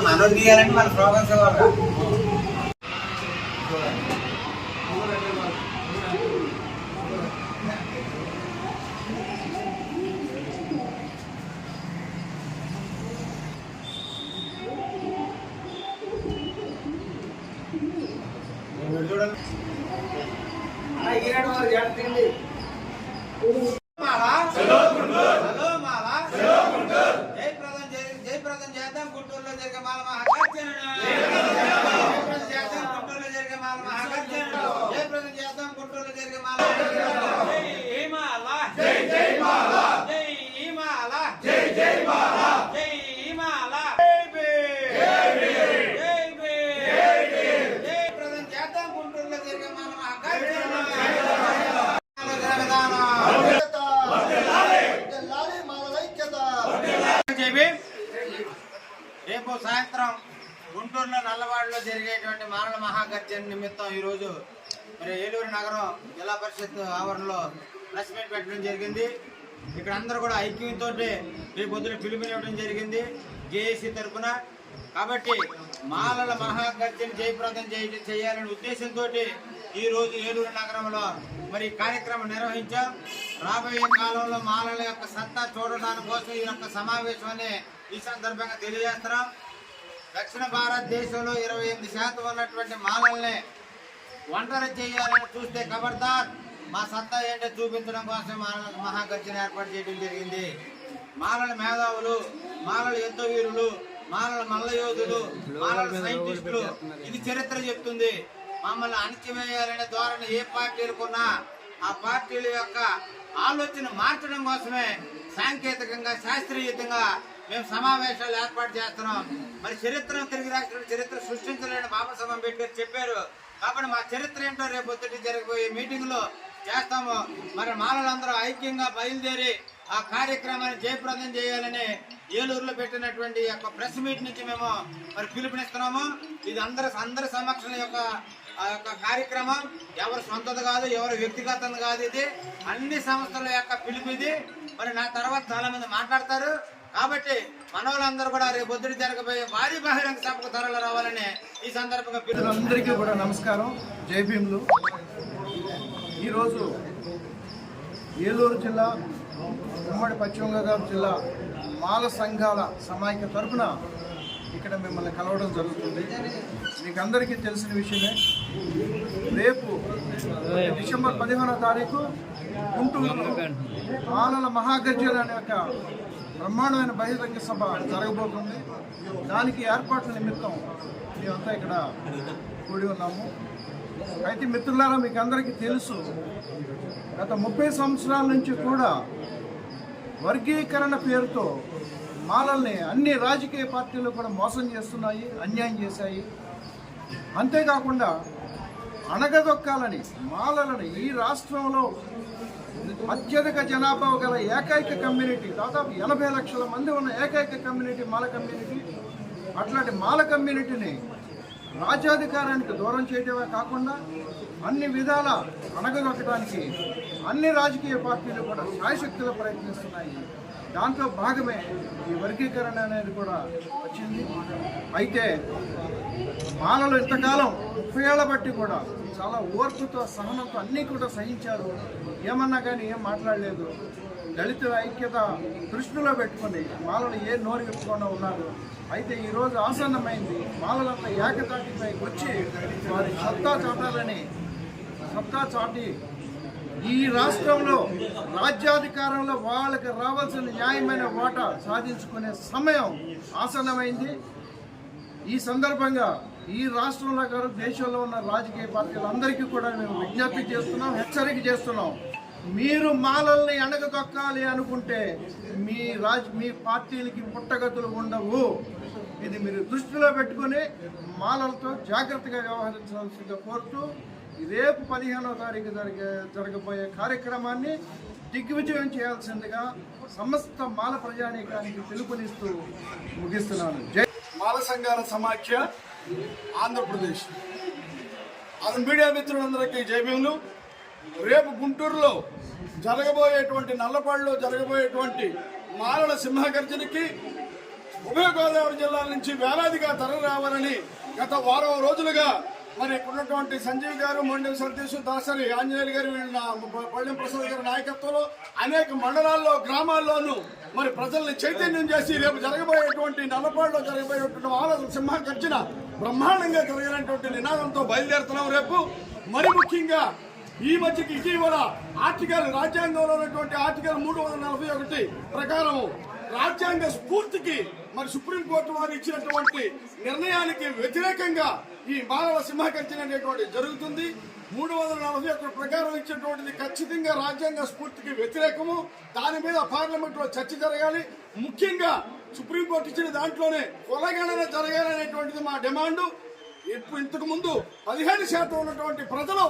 మనోడు తీయాలంటే మన ప్రోగ్రామ్స్ ఇవ్వాలి. చూడండి ఈనాడు వాళ్ళు చేస్తుంది. జయప్రదం చేద్దాం గుంటూరులో జరిగే మాల మహాగర్జన. గుంటూరులో జరిగే మాల మహాగర్జన. జయప్రదం చేద్దాం గుంటూరులో జరిగే మాల. జై మాల జై జై మాల జై మాల జై జై మాల జై మాల జయప్రదం చేద్దాం గుంటూరులో జరిగే మాల మహాగర్జన. రేపు సాయంత్రం గుంటూరులో నల్లవాడలో జరిగేటువంటి మానవ మహాగర్జన నిమిత్తం ఈరోజు మరి ఏలూరు నగరం జిల్లా పరిషత్ ఆవరణలో ప్రెస్ మీట్ పెట్టడం జరిగింది. ఇక్కడ అందరూ కూడా ఐక్యంతో రేపు పొద్దున పిలుపునివ్వడం జరిగింది జేఏసీ తరఫున. కాబట్టి మాలల మహాగర్జన జయప్రదం చేయాలనే ఉద్దేశంతో ఈరోజు ఏలూరు నగరంలో మరి కార్యక్రమం నిర్వహించాం. రాబోయే కాలంలో మాలల యొక్క సత్తా చూడడానికి కోసం ఈ యొక్క సమావేశం అనే ఈ సందర్భంగా తెలియజేస్తున్నాం. దక్షిణ భారతదేశంలో 28% ఉన్నటువంటి మాలల్ని ఒంటరి చేయాలని చూస్తే ఖబర్దార్ మా సత్తా ఏంటో చూపించడం కోసం మాలల మహాగర్జన ఏర్పాటు చేయడం జరిగింది. మాలల మేధావులు, మాలల యుద్ధ వీరులు, మాలల మల్ల యోధులు, మాలల సైంటిస్టులు ఇది చరిత్ర చెప్తుంది. మమ్మల్ని అణచివేయాలనే ధోరణి ఏ పార్టీలకున్నా ఆ పార్టీల యొక్క ఆలోచన మార్చడం కోసమే సాంకేతికంగా శాస్త్రీయంగా మేము సమావేశాలు ఏర్పాటు చేస్తున్నాం. మరి చరిత్రను తిరిగి రాష్ట్ర చరిత్ర సృష్టించలేని బాబాసాహెబ్ అంబేద్కర్ చెప్పారు. కాబట్టి మా చరిత్ర ఏంటో రేపు పొద్దుటి జరగబోయే మీటింగ్ లో చేస్తాము. మరి మాలలందరూ ఐక్యంగా బయలుదేరి ఆ కార్యక్రమాన్ని జయప్రదం చేయాలని ఏలూరులో పెట్టినటువంటి యొక్క ప్రెస్ మీట్ నుంచి మేము మరి పిలుపునిస్తున్నాము. ఇది అందరి సమక్షం యొక్క కార్యక్రమం. ఎవరు సొంతది కాదు, ఎవరు వ్యక్తిగతం కాదు, ఇది అన్ని సంస్థల యొక్క పిలుపు ఇది. మరి నా తర్వాత చాలా మంది మాట్లాడతారు. కాబట్టి మనోళ్ళందరూ కూడా రేపు పొద్దున జరగబోయే భారీ బహిరంగ సభకు త్వరలో రావాలని ఈ సందర్భంగా అందరికీ కూడా నమస్కారం, జై భీములు. ఈరోజు ఏలూరు జిల్లా, ఉమ్మడి పశ్చిమ గోదావరి జిల్లా మాల సంఘాల సమాఖ్య తరఫున ఇక్కడ మిమ్మల్ని కలవడం జరుగుతుంది. మీకు అందరికీ తెలిసిన విషయమే. రేపు డిసెంబర్ 15వ తారీఖు గుంటూరులో మాలల మహాగర్జన అనే ఒక బ్రహ్మాండమైన బహిరంగ సభ జరగబోతుంది. దానికి ఏర్పాట్ల నిమిత్తం మేమంతా ఇక్కడ కూడి ఉన్నాము. అయితే మిత్రులారా, మీకు అందరికీ తెలుసు, గత 30 సంవత్సరాల నుంచి కూడా వర్గీకరణ పేరుతో మాలల్ని అన్ని రాజకీయ పార్టీలు కూడా మోసం చేస్తున్నాయి, అన్యాయం చేశాయి. అంతేకాకుండా అణగదొక్కాలని మాలలని ఈ రాష్ట్రంలో అత్యధిక జనాభా గల ఏకైక కమ్యూనిటీ, దాదాపు 80 లక్షల మంది ఉన్న ఏకైక కమ్యూనిటీ మాల కమ్యూనిటీ. అట్లాంటి మాల కమ్యూనిటీని రాజ్యాధికారానికి దూరం చేయడమే కాకుండా అన్ని విధాల అణగదొక్కడానికి అన్ని రాజకీయ పార్టీలు కూడా శాయశక్తులు ప్రయత్నిస్తున్నాయి. దాంట్లో భాగమే ఈ వర్గీకరణ అనేది కూడా వచ్చింది. అయితే మాలలు ఇంతకాలం 30 ఏళ్ల బట్టి కూడా చాలా ఓర్పుతో, సహనంతో అన్నీ కూడా సహించారు. ఏమన్నా కానీ ఏం మాట్లాడలేదు. దళితుల ఐక్యత దృష్టిలో పెట్టుకుని మాలలు ఏ నోరు విప్పకుండా ఉన్నారు. అయితే ఈరోజు ఆసన్నమైంది. మాలలంతా ఏకతాటిపై వచ్చి వారి సత్తా చాటి ఈ రాష్ట్రంలో రాజ్యాధికారంలో వాళ్ళకి రావాల్సిన న్యాయమైన వాటా సాధించుకునే సమయం ఆసన్నమైంది. ఈ సందర్భంగా ఈ రాష్ట్రంలో గారు దేశంలో ఉన్న రాజకీయ పార్టీలందరికీ కూడా మేము విజ్ఞప్తి చేస్తున్నాం, హెచ్చరిక చేస్తున్నాం. మీరు మాలల్ని అణగదొక్కాలి అనుకుంటే మీ పార్టీలకి పుట్టగతులు ఉండవు. ఇది మీరు దృష్టిలో పెట్టుకుని మాలలతో జాగ్రత్తగా వ్యవహరించాల్సిందిగా కోరుతూ రేపు 15వ తారీఖు జరగబోయే కార్యక్రమాన్ని దిగ్విజయం చేయాల్సిందిగా సమస్త మాల ప్రజానీకానికి పిలుపునిస్తూ ముగిస్తున్నాను. జై మాల సంఘాల సమాఖ్య ఆంధ్రప్రదేశ్. అది మీడియా మిత్రులందరికీ జై భీములు. రేపు గుంటూరులో జరగబోయేటువంటి, నల్లపాడులో జరగబోయేటువంటి మాలల సింహగర్జనకి ఉభయ గోదావరి జిల్లాల నుంచి వేలాదిగా తరలి రావాలని గత వారం రోజులుగా మరి ఇక్కడ ఉన్నటువంటి సంజీవ్ గారు, మొండెం సతీష్, దాసరి ఆంజనేయులు గారు, పళ్ళెం ప్రసాద్ గారి నాయకత్వంలో అనేక మండలాల్లో గ్రామాల్లోనూ మరి ప్రజల్ని చైతన్యం చేసి రేపు జరగబోయేటువంటి నల్లపాడులో జరగబోయేటువంటి మాల సింహగర్జన బ్రహ్మాండంగా జరగాలనేటువంటి నినాదంతో బయలుదేరుతున్నాం రేపు. మరి ముఖ్యంగా ఈ మధ్యకి ఇటీవల రాజ్యాంగంలో ఉన్నటువంటి ఆర్టికల్ 341 ప్రకారం రాజ్యాంగ స్ఫూర్తికి మరి సుప్రీంకోర్టు వారు ఇచ్చినటువంటి నిర్ణయానికి వ్యతిరేకంగా ఈ మాలల సింహగర్జన అనేటువంటి జరుగుతుంది. 341 ప్రకారం ఇచ్చినటువంటిది ఖచ్చితంగా రాజ్యాంగ స్ఫూర్తికి వ్యతిరేకము. దాని మీద పార్లమెంట్ లో చర్చ జరగాలి. ముఖ్యంగా సుప్రీంకోర్టు ఇచ్చిన దాంట్లోనే కులగణన జరగాలనేటువంటిది మా డిమాండ్. ఇంతకు ముందు 15% ఉన్నటువంటి ప్రజలు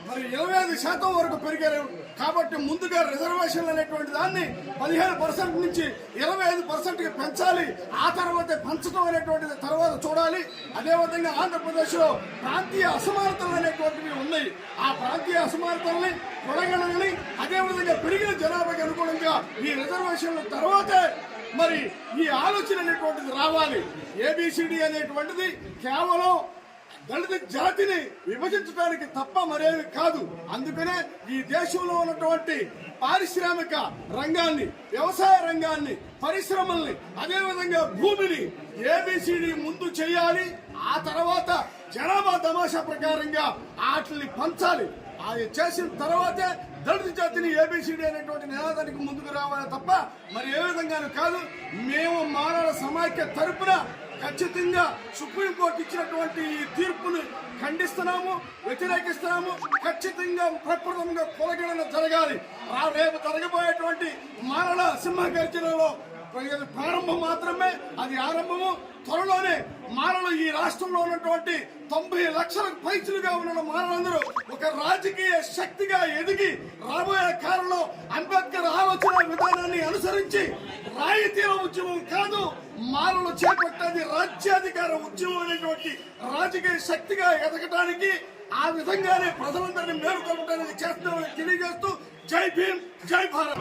మరి 25% వరకు పెరిగారు. కాబట్టి ముందుగా రిజర్వేషన్లు అనేటువంటి దాన్ని 15% నుంచి 25%కి పెంచాలి. ఆ తర్వాతే పెంచడం అనేటువంటిది తర్వాత చూడాలి. అదేవిధంగా ఆంధ్రప్రదేశ్ లో ప్రాంతీయ అసమానతలు అనేటువంటివి ఉన్నాయి. ఆ ప్రాంతీయ అసమానతల్ని కులగణనని అదేవిధంగా పెరిగిన జనాభాకి అనుగుణంగా ఈ రిజర్వేషన్ల తర్వాతే మరి ఈ ఆలోచన అనేటువంటిది రావాలి. ఏబిసిడి అనేటువంటిది కేవలం దళిత జాతిని విభజించడానికి తప్ప మరేమి కాదు. అందుకనే ఈ దేశంలో ఉన్నటువంటి పారిశ్రామిక రంగాన్ని, వ్యవసాయ రంగాన్ని, పరిశ్రమల్ని, అదేవిధంగా భూమిని ఏబిసిడి ముందు చేయాలి. ఆ తర్వాత జనాభా తమాషా ప్రకారంగా వాటిని పంచాలి. అది చేసిన తర్వాతే దళిత జాతిని ఏబిసిడి అనేటువంటి నినాదానికి ముందుకు రావాలి తప్ప మరి ఏ విధంగానూ కాదు. మేము మానవ సమాఖ్య తరపున ఖచ్చితంగా సుప్రీంకోర్టు ఇచ్చినటువంటి ఈ తీర్పును ఖండిస్తున్నాము, వ్యతిరేకిస్తున్నాము. ఖచ్చితంగా ప్రప్రథమంగా కులగణన జరగాలి. రేపు జరగబోయేటువంటి మాలల సింహగర్జనలో ప్రారంభం మాత్రమే, అది ఆరంభము. త్వరలోనే మాలలు ఈ రాష్ట్రంలో ఉన్నటువంటి 90 లక్షలకు పైచులుగా ఉన్న మాలలందరూ ఒక రాజకీయ శక్తిగా ఎదిగి రాబోయే కాలంలో అంబేద్కర్ ఆలోచన విధానాన్ని అనుసరించి రాయితీల ఉద్యమం కాదు, మాలలు చేపట్టేది రాజ్యాధికార ఉద్యమం అనేటువంటి రాజకీయ శక్తిగా ఎదగడానికి ఆ విధంగానే ప్రజలందరినీ మేలుకొల్పడానికి చేస్తామని తెలియజేస్తూ జై భీమ్, జై భారత్.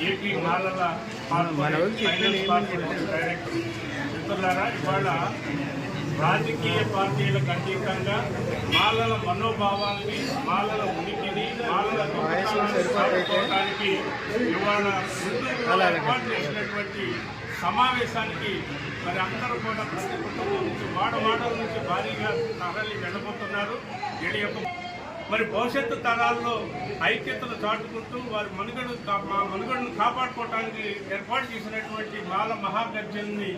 ఏపీ మాలల మిత్రులారా, ఇవాళ రాజకీయ పార్టీలకు అతీతంగా మాలల మనోభావాన్ని, మాలల ఉనికిని, మాలల గొప్పతనాన్ని ఇవాళ ఏర్పాటు చేసినటువంటి సమావేశానికి మరి అందరూ కూడా ప్రతి కుటుంబం నుంచి వాడవాడల నుంచి భారీగా తరలి వెళ్ళబోతున్నారు. వీడి యొక్క మరి భవిష్యత్తు తరాల్లో ఐక్యతను చాటుకుంటూ వారి మనుగడను కాపాడుకోవడానికి ఏర్పాటు చేసినటువంటి మాల మహాగర్జనని,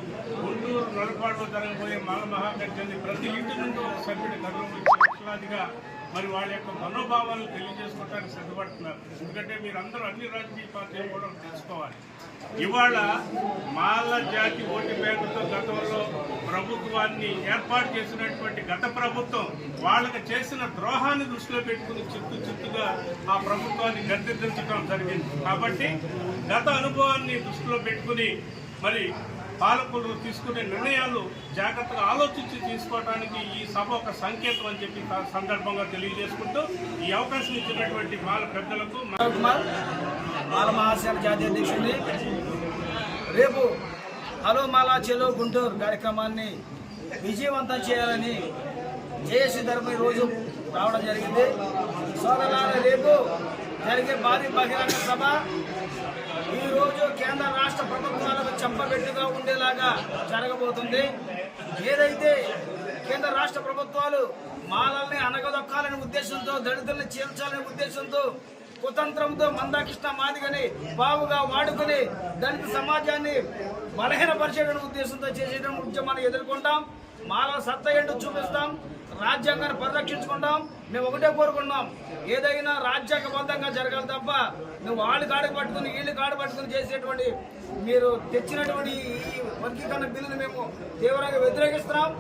గుంటూరు నలపాడులో జరగబోయే మాల మహాగర్జనని ప్రతి ఇంటి నుండి ఒక సభ్యుడి గర్వం వచ్చి లక్షలాదిగా మరి వాళ్ళ యొక్క మనోభావాలను తెలియజేసుకోవడానికి సిద్ధపడుతున్నారు. ఎందుకంటే మీరందరూ అన్ని రాజకీయ పార్టీలు కూడా తెలుసుకోవాలి. ఇవాళ మాల జాతి ఓటు బ్యాంకుతో గతంలో ప్రభుత్వాన్ని ఏర్పాటు చేసినటువంటి గత ప్రభుత్వం వాళ్ళకి చేసిన ద్రోహాన్ని దృష్టిలో పెట్టుకుని చిత్తుగా ఆ ప్రభుత్వాన్ని గద్దెదించడం జరిగింది. కాబట్టి గత అనుభవాన్ని దృష్టిలో పెట్టుకుని మరి పాలకులు తీసుకునే నిర్ణయాలు జాగ్రత్తగా ఆలోచించి తీసుకోవడానికి ఈ సభ ఒక సంకేతం అని చెప్పి సందర్భంగా తెలియజేసుకుంటూ ఈ అవకాశం ఇచ్చినటువంటి మాల పెద్దలకు మాల మహాసేన జాతీయ అధ్యక్షుడిని రేపు హలో మాలా చెలో గుంటూరు కార్యక్రమాన్ని విజయవంతం చేయాలని జేఏసీ తరపున రోజు రావడం జరిగింది. సోదరులారా, రేపు జరిగే భారీ బహిరంగ సభ ఈరోజు కేంద్ర రాష్ట్ర ప్రభుత్వాలకు చెంపబెట్టుగా ఉండేలాగా జరగబోతుంది. ఏదైతే కేంద్ర రాష్ట్ర ప్రభుత్వాలు మాలల్ని అనగదొక్కాలనే ఉద్దేశంతో, దళితుల్ని చీల్చాలనే ఉద్దేశంతో, కుతంత్రంతో మందాకృష్ణ మాదిగని బావుగా వాడుకుని దళిత సమాజాన్ని బలహీనపరిచేటువంటి ఉద్దేశంతో చేసేటువంటి ఉద్యమాన్ని ఎదుర్కొంటాం. మాల సత్తా ఏంటో చూపిస్తాం, రాజ్యాంగాన్ని పరిరక్షించుకుంటాం. మేము ఒకటే కోరుకుంటున్నాం, ఏదైనా రాజ్యాంగబద్ధంగా జరగాలి తప్ప నువ్వు వాళ్ళు కాడు పట్టుకుని వీళ్ళు కాడు పట్టుకుని చేసేటువంటి మీరు తెచ్చినటువంటి ఈ వర్గీకరణ బిల్లును మేము తీవ్రంగా వ్యతిరేకిస్తున్నాం.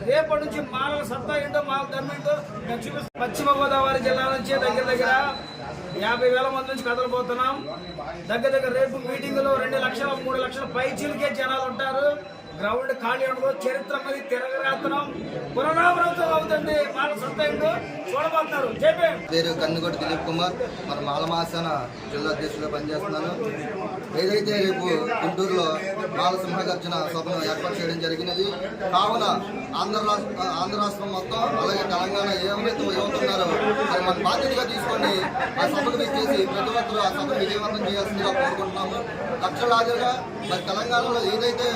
రేపటి నుంచి మాలల సత్తా ఏంటో, మాల ధర్మం ఏంటో మేము చూపిస్తాం. పశ్చిమ గోదావరి జిల్లా నుంచి దగ్గర 50,000 మంది నుంచి కదలబోతున్నాం. దగ్గర రేపు మీటింగ్ లో 2 లక్షల 3 లక్షల పైచీలకే జనాలు ఉంటారు. గ్రౌండ్ ఖాళీ ఉండదు. చరిత్ర మరి తిరగరాత్రం పునరావృతం అవుతుంది. వాళ్ళ సొంతంలో చూడబోతున్నారు. చెప్పే పేరు కన్నుగొట్టు దిలీప్ కుమార్, మన మాలమాసన జిల్లా అధ్యక్షులుగా పనిచేస్తున్నాను. ఏదైతే రేపు గుంటూరులో మాల సింహగర్జన సభను ఏర్పాటు చేయడం జరిగినది, కావున ఆంధ్ర రాష్ట్రం మొత్తం అలాగే తెలంగాణ ఏమైతే ఏమవుతున్నారో అది మన బాధ్యతగా తీసుకొని ఆ సభను చేసి ప్రతి ఒక్కరూ ఆ సభను విజయవంతం చేయాల్సిందిగా కోరుకుంటున్నాము. లక్షలాదిగా మరి తెలంగాణలో ఏదైతే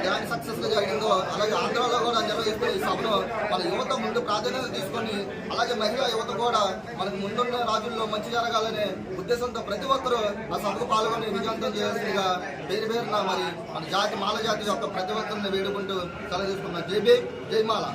గ్రాండ్ సక్సెస్ గా జరిగిందో అలాగే ఆంధ్రాలో కూడా నిర్వహిస్తున్న ఈ సభను మన యువత ముందు ప్రాధాన్యత తీసుకొని అలాగే మహిళా యువత కూడా మనకు ముందున్న రాజుల్లో మంచి జరగాలనే ఉద్దేశంతో ప్రతి ఒక్కరూ ఆ సభకు పాల్గొని విజయవంతం చేయాల్సిందిగా పేరున మరి మన జాతి మాల జాతి యొక్క ప్రతి ఒక్కరిని వేడుకుంటూ సెలవు తీసుకున్నాం. జై భీమ్, జై మాల.